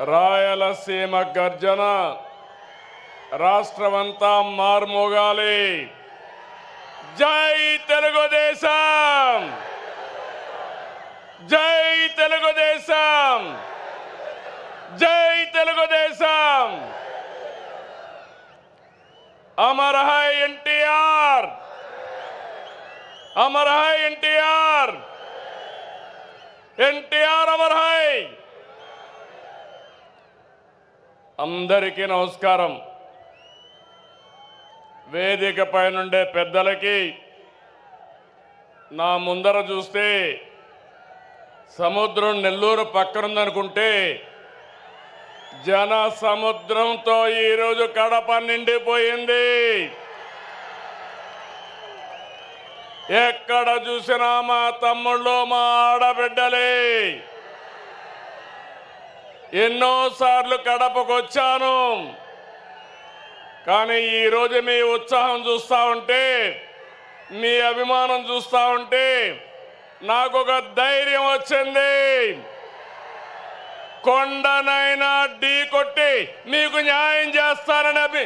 రాయలసీమ గర్జన రాష్ట్రమంతా మార్మోగాలి. జై తెలుగుదేశం, జై తెలుగుదేశం, జై Telugu Desam. Amar high NTR, Amar high NTR, NTR Amar high. అందరికీ నమస్కారం. వేదిక పైనుండే పెద్దలకి, నా ముందర చూస్తే సముద్రం నెల్లూరు పక్కనుందనుకుంటే జన సముద్రంతో ఈరోజు కడప నిండిపోయింది. ఎక్కడ చూసినా మా తమ్ముళ్ళు, మా ఆడబిడ్డలే. ఎన్నోసార్లు కడపకు వచ్చాను, కానీ ఈరోజు మీ ఉత్సాహం చూస్తూ ఉంటే, మీ అభిమానం చూస్తూ ఉంటే నాకు ఒక ధైర్యం వచ్చింది. కొండనైనా ఢీ కొట్టి మీకు న్యాయం చేస్తానని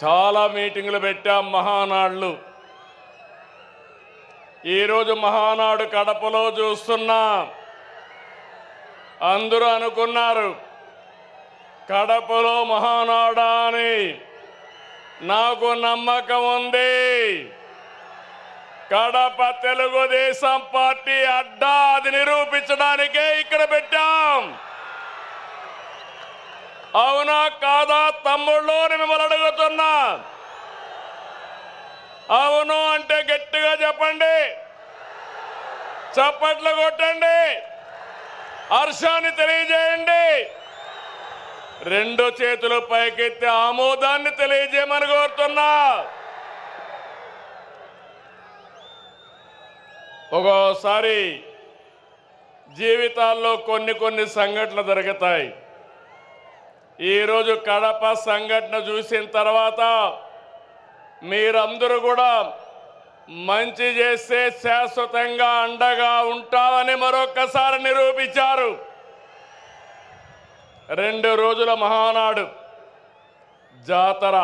చాలా మీటింగులు పెట్టాం, మహానాడులు. ఈరోజు మహానాడు కడపలో చూస్తున్నా. అందరూ అనుకున్నారు కడపలో మహానాడా అని. నాకు నమ్మకం ఉంది. కడప తెలుగుదేశం పార్టీ అడ్డా, అది నిరూపించడానికే ఇక్కడ పెట్టాం. అవునా కాదా తమ్ముళ్ళు అని మిమ్మల్ని అడుగుతున్నా. అవును అంటే గట్టిగా చెప్పండి, చప్పట్లు కొట్టండి, హర్షాన్ని తెలియజేయండి. రెండు చేతులు పైకెత్తి ఆమోదాన్ని తెలియజేయమని కోరుతున్నా. ఒక్కోసారి జీవితాల్లో కొన్ని సంఘటనలు జరుగుతాయి. ఈరోజు కడప సంఘటన చూసిన తర్వాత మీరందరూ కూడా మంచి చేస్తే శాశ్వతంగా అండగా ఉంటామని మరొక్కసారి నిరూపించారు. 2 రోజుల మహానాడు జాతర.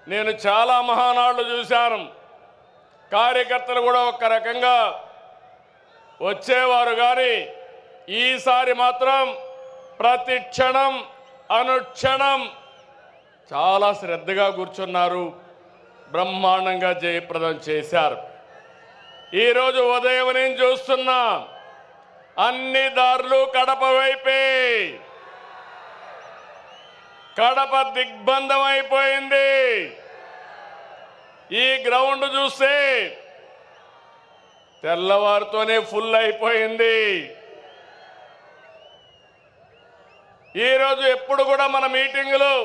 నేను చాలా మహానాడులు చూశాను. కార్యకర్తలు కూడా ఒక రకంగా వచ్చేవారు, కానీ ఈసారి మాత్రం ప్రతి క్షణం అనుక్షణం చాలా శ్రద్ధగా కూర్చున్నారు. బ్రహ్మాండంగా జయప్రదం చేశారు. ఈరోజు ఉదయం నేను చూస్తున్నా అన్ని దారులు కడప వైపే. కడప దిగ్బంధం అయిపోయింది. ఈ గ్రౌండ్ చూస్తే తెల్లవారితోనే ఫుల్ అయిపోయింది. ఈరోజు ఎప్పుడు కూడా మన మీటింగులు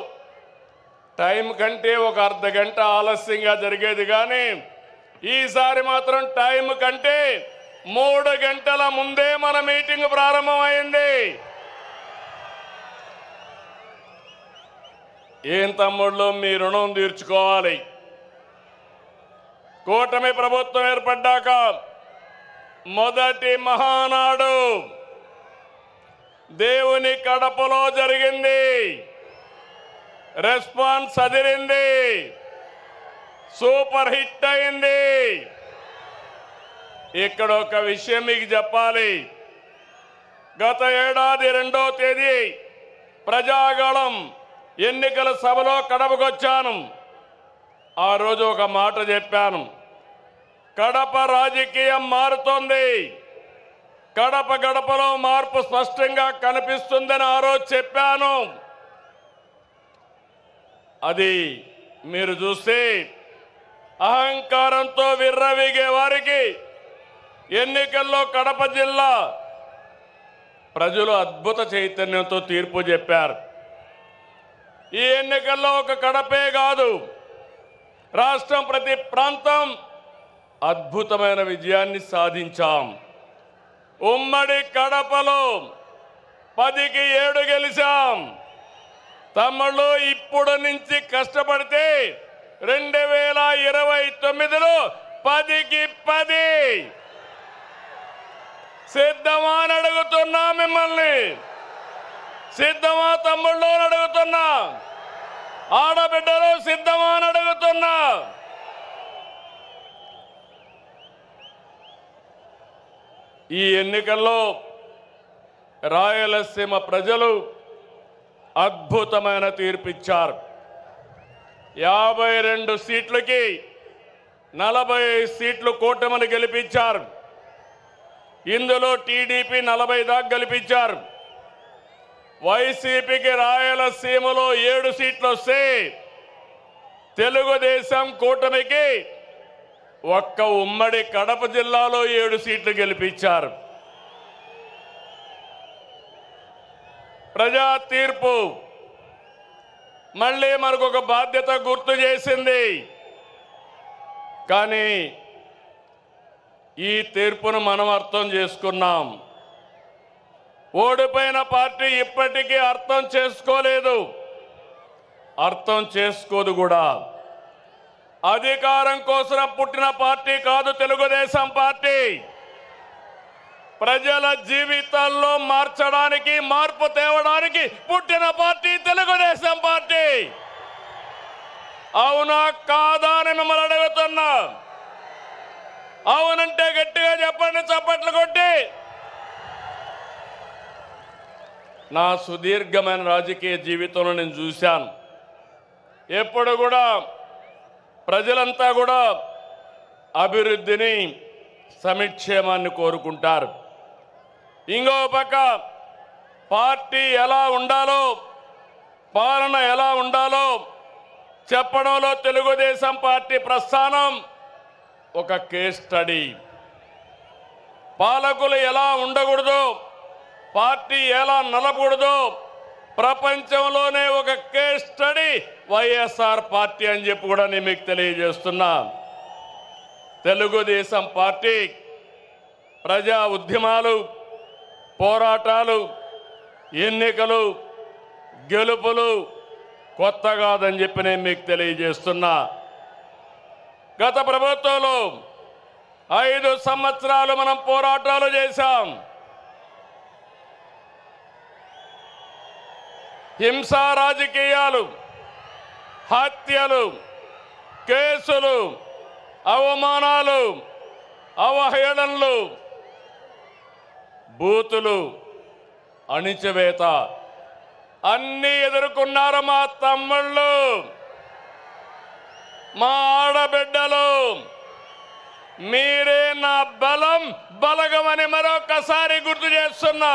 టైం కంటే ఒక అర్ధ గంట ఆలస్యంగా జరిగేది, కానీ ఈసారి మాత్రం టైం కంటే 3 గంటల ముందే మన మీటింగ్ ప్రారంభమైంది. ఏం తమ్ముళ్ళు, మీ రుణం తీర్చుకోవాలి. కూటమి ప్రభుత్వం ఏర్పడ్డాక మొదటి మహానాడు దేవుని కడపలో జరిగింది. రెస్పాన్స్ అదిరింది, సూపర్ హిట్ అయింది. ఇక్కడ ఒక విషయం మీకు చెప్పాలి. గత ఏడాది 2వ తేదీ ప్రజాగళం ఎన్నికల సభలో కడపకొచ్చాను. ఆ రోజు ఒక మాట చెప్పాను, కడప రాజకీయం మారుతోంది, కడప గడపలో మార్పు స్పష్టంగా కనిపిస్తుందని ఆ రోజు చెప్పాను. అది మీరు చూస్తే అహంకారంతో విర్రవీగే వారికి ఎన్నికల్లో కడప జిల్లా ప్రజలు అద్భుత చైతన్యంతో తీర్పు చెప్పారు. ఈ ఎన్నికల్లో ఒక కడపే కాదు, రాష్ట్రం ప్రతి ప్రాంతం అద్భుతమైన విజయాన్ని సాధించాం. ఉమ్మడి కడపలో 10కి 7 గెలిచాం. తమ్ముళ్ళు ఇప్పుడు నుంచి కష్టపడితే 2029లో 10కి 10 సిద్ధమా అని అడుగుతున్నా మిమ్మల్ని. సిద్ధమా తమ్ముళ్ళు అని అడుగుతున్నా. ఆడబిడ్డలు సిద్ధమా అని అడుగుతున్నా. ఈ ఎన్నికల్లో రాయలసీమ ప్రజలు అద్భుతమైన తీర్పిచ్చారు. 52 సీట్లకి 45 సీట్లు కూటమిని గెలిపించారు. ఇందులో టీడీపీ 40 దాకా గెలిపించారు. వైసీపీకి రాయలసీమలో 7 సీట్లు వస్తే తెలుగుదేశం కూటమికి ఒక్క ఉమ్మడి కడప జిల్లాలో 7 సీట్లు గెలిపించారు. ప్రజా తీర్పు మళ్ళీ మనకు ఒక బాధ్యత గుర్తు చేసింది. కానీ ఈ తీర్పును మనం అర్థం చేసుకున్నాం. ఓడిపోయిన పార్టీ ఇప్పటికీ అర్థం చేసుకోలేదు, అర్థం చేసుకోదు కూడా. అధికారం కోసం పుట్టిన పార్టీ కాదు తెలుగుదేశం పార్టీ. ప్రజల జీవితాల్లో మార్చడానికి, మార్పు తేవడానికి పుట్టిన పార్టీ తెలుగుదేశం పార్టీ. అవునా కాదా అని మిమ్మల్ని అడుగుతున్నా. అవునంటే గట్టిగా చెప్పండి, చప్పట్లు కొట్టి. నా సుదీర్ఘమైన రాజకీయ జీవితంలో నేను చూశాను, ఎప్పుడు కూడా ప్రజలంతా కూడా అభివృద్ధిని, సంక్షేమాన్ని కోరుకుంటారు. ఇంకో పక్క పార్టీ ఎలా ఉండాలో, పాలన ఎలా ఉండాలో చెప్పడంలో తెలుగుదేశం పార్టీ ప్రస్థానం ఒక కేస్ స్టడీ. పాలకులు ఎలా ఉండకూడదు, పార్టీ ఎలా నలపకూడదు ప్రపంచంలోనే ఒక కేస్ స్టడీ వైఎస్ఆర్ పార్టీ అని చెప్పి కూడా నేను మీకు తెలియజేస్తున్నా. తెలుగుదేశం పార్టీ ప్రజా ఉద్యమాలు, పోరాటాలు, ఎన్నికలు, గెలుపులు కొత్త కాదని చెప్పి నేను మీకు తెలియజేస్తున్నా. గత ప్రభుత్వంలో 5 సంవత్సరాలు మనం పోరాటాలు చేశాం. హింసా రాజకీయాలు, హత్యలు, కేసులు, అవమానాలు, అవహేళనలు, బూతులు, అణిచివేత అన్నీ ఎదుర్కొన్నారు మా తమ్ముళ్ళు, మా ఆడబిడ్డలు. మీరే నా బలం, బలగమని మరొకసారి గుర్తు చేస్తున్నా.